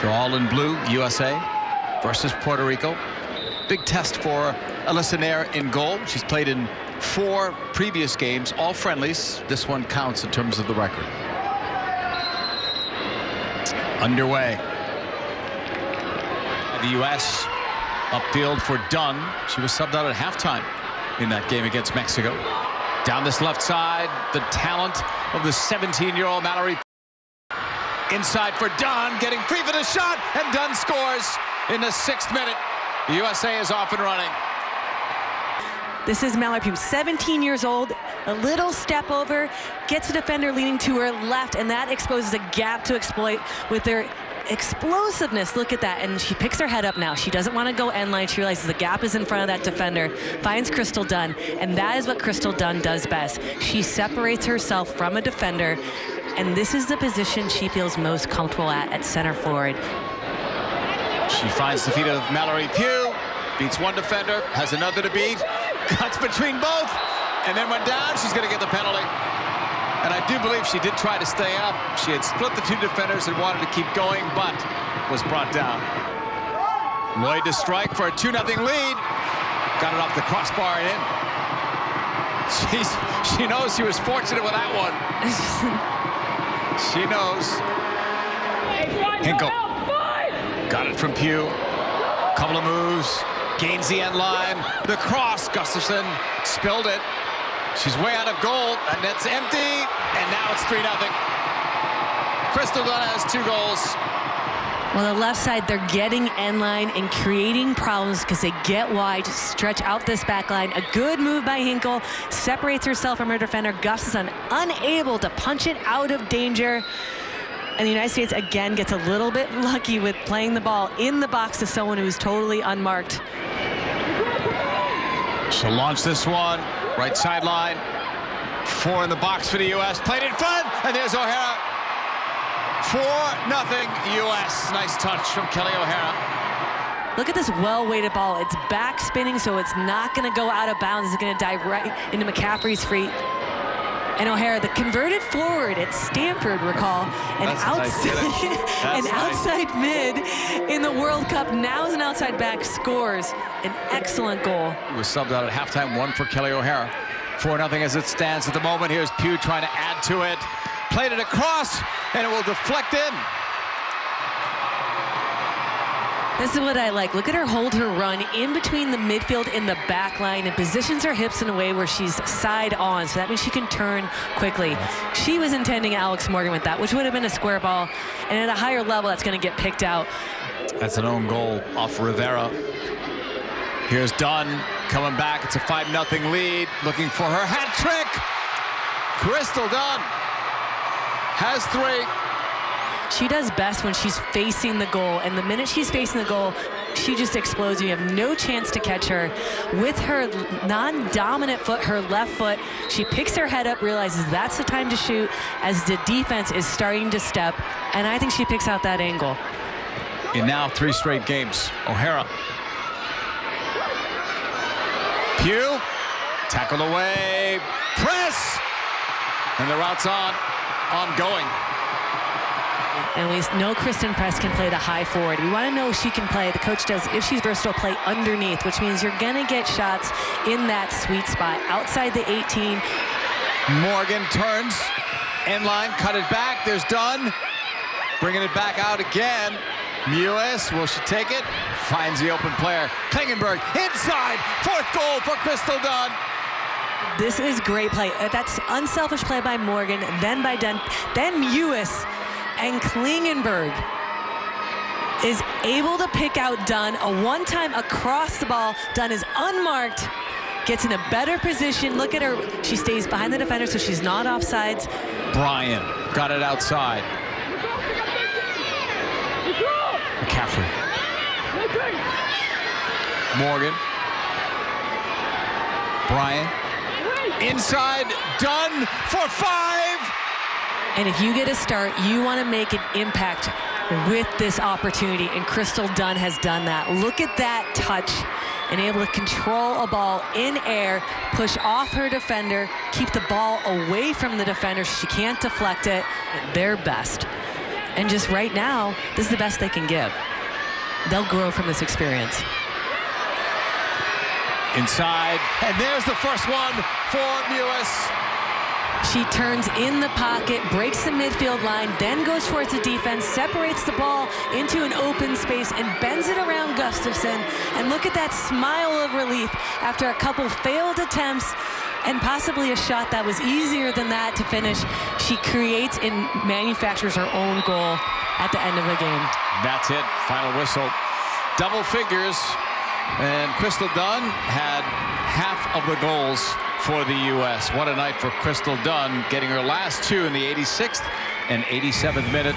They're all in blue, USA versus Puerto Rico. Big test for Alyssa Nair in goal. She's played in 4 previous games, all friendlies. This one counts in terms of the record. Underway. The U.S. upfield for Dunn. She was subbed out at halftime in that game against Mexico. Down this left side, the talent of the 17-year-old Mallory. Inside for Dunn, getting free for the shot, and Dunn scores in the 6th minute. The USA is off and running. This is Mallory Pugh, 17 years old, a little step over, gets a defender leaning to her left, and that exposes a gap to exploit with their explosiveness. Look at that, and she picks her head up now. She doesn't want to go end line. She realizes the gap is in front of that defender, finds Crystal Dunn, and that is what Crystal Dunn does best. She separates herself from a defender, and this is the position she feels most comfortable at center forward. She finds the feet of Mallory Pugh, beats one defender, has another to beat, cuts between both, and then went down. She's going to get the penalty. And I do believe she did try to stay up. She had split the 2 defenders and wanted to keep going, but was brought down. Lloyd to strike for a 2-0 lead. Got it off the crossbar and in. She knows she was fortunate with that one. She knows. Hinkle. Got it from Pugh. Couple of moves. Gains the end line. The cross. Gustafson spilled it. She's way out of goal. And net's empty. And now it's 3-0. Crystal Dunn has 2 goals. Well, the left side, they're getting end line and creating problems because they get wide, stretch out this back line. A good move by Hinkle, separates herself from her defender. Gustafson unable to punch it out of danger. And the United States again gets a little bit lucky with playing the ball in the box to someone who's totally unmarked. She'll launch this one, right sideline. 4 in the box for the U.S. Played in front, and there's O'Hara. 4-0 U.S. Nice touch from Kelly O'Hara. Look at this well-weighted ball. It's back spinning, so it's not going to go out of bounds. It's going to dive right into McCaffrey's feet. And O'Hara, the converted forward at Stanford, recall, an outside mid in the World Cup. Now is an outside back, scores an excellent goal. He was subbed out at halftime, 1 for Kelly O'Hara. 4-0 as it stands at the moment. Here's Pugh trying to add to it. Played it across, and it will deflect in. This is what I like. Look at her hold her run in between the midfield and the back line and positions her hips in a way where she's side on, so that means she can turn quickly. She was intending Alex Morgan with that, which would have been a square ball, and at a higher level, that's going to get picked out. That's an own goal off Rivera. Here's Dunn coming back. It's a 5-0 lead, looking for her hat trick. Crystal Dunn has 3. She does best when she's facing the goal, and the minute she's facing the goal, she just explodes. You have no chance to catch her. With her non-dominant foot, her left foot, she picks her head up, realizes that's the time to shoot as the defense is starting to step, and I think she picks out that angle. In now 3 straight games, O'Hara. Pugh, tackled away, press, and the route's ongoing. And we know Kristen Press can play the high forward. We want to know if she can play. The coach does, if she's versatile, play underneath, which means you're going to get shots in that sweet spot outside the 18. Morgan turns, end line, cut it back. There's Dunn, bringing it back out again. Mewis, will she take it? Finds the open player. Klingenberg inside, 4th goal for Crystal Dunn. This is great play. That's unselfish play by Morgan, then by Dunn, then Mewis. And Klingenberg is able to pick out Dunn. A one-time across the ball. Dunn is unmarked, gets in a better position. Look at her. She stays behind the defender, so she's not offsides. Bryan got it outside. McCaffrey. Morgan. Bryan. Inside. Dunn for 5. And if you get a start, you want to make an impact with this opportunity, and Crystal Dunn has done that. Look at that touch, and able to control a ball in air, push off her defender, keep the ball away from the defender. She can't deflect it at their best. And just right now, this is the best they can give. They'll grow from this experience. Inside, and there's the first one for Mewis. She turns in the pocket, breaks the midfield line, then goes towards the defense, separates the ball into an open space, and bends it around Gustafson. And look at that smile of relief after a couple failed attempts and possibly a shot that was easier than that to finish. She creates and manufactures her own goal at the end of the game. That's it. Final whistle. Double figures. And Crystal Dunn had half of the goals for the U.S. What a night for Crystal Dunn, getting her last two in the 86th and 87th minute.